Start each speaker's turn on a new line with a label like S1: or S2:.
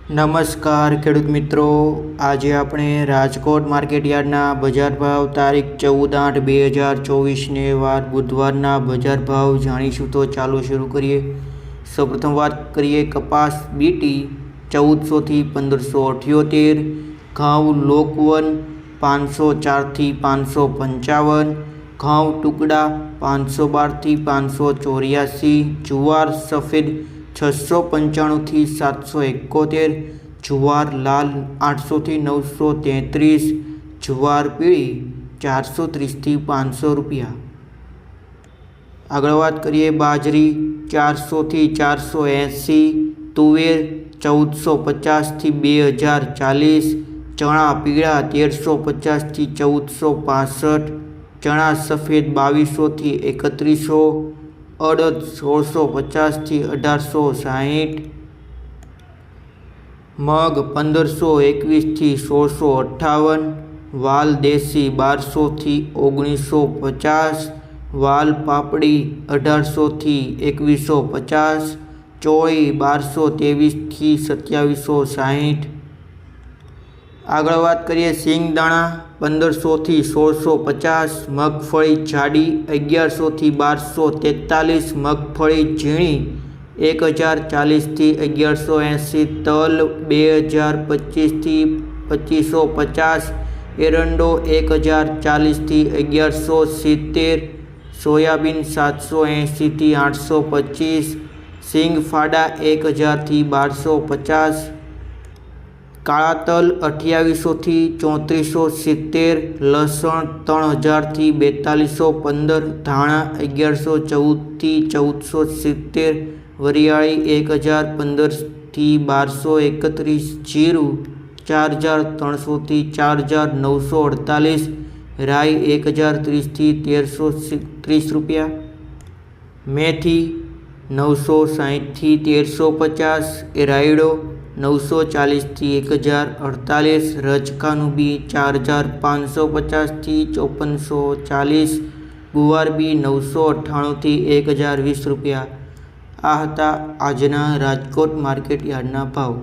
S1: નમસ્કાર ખેડૂત મિત્રો, આજે આપણે રાજકોટ માર્કેટ યાર્ડના બજાર ભાવ તારીખ 14/8/2024ને વાર બુધવારના બજાર ભાવ જાણીશું. તો ચાલો શરૂ કરીએ. સૌપ્રથમ વાત કરીએ કપાસ બીટી 1400 થી 1578, ઘઉં લોકવન 504 થી 555, ઘઉં ટુકડા 512 થી 584, જુવાર સફેદ 695 થી 771, જુવાર લાલ 800 થી 933, જુવાર પીળી 430 થી 500 રૂપિયા. આગળ વાત કરીએ બાજરી 400 થી 480, તુવેર 1450 થી 2040, ચણા પીળા 1350 થી 1465, ચણા સફેદ 2200 થી 3100, અડદ 1650 થી 1860, મગ 1521 થી 1658, વાલ દેશી 1200 થી 1950, વાલ પાપડી 1800 થી 2150, ચોળી 1223 થી 2760. આગળ વાત કરીએ સિંગદાણા 1500 થી 1650, મગફળી જાડી 1100 થી 1243, મગફળી ઝીણી 1040 થી 1180, તલ 2025 થી 2550, એરંડો 1040 થી 1170, સોયાબીન 780 થી 825, સિંગફાડા 1000 થી 1250, કાળા તલ 2800 થી 3470, લસણ 3000 થી 4215, ધાણા 1114 થી 1470, વરિયાળી 1015 થી 1231, જીરું 4300 થી 4948, રાઈ 1030 થી 1330 રૂપિયા, મેથી 960 થી 1350, રાયડો 940 થી 1048, રજકાનું બી 4550 થી 5440, ગુવાર બી 998 થી 1020 રૂપિયા. આ હતા આજના રાજકોટ માર્કેટ યાર્ડના ભાવ.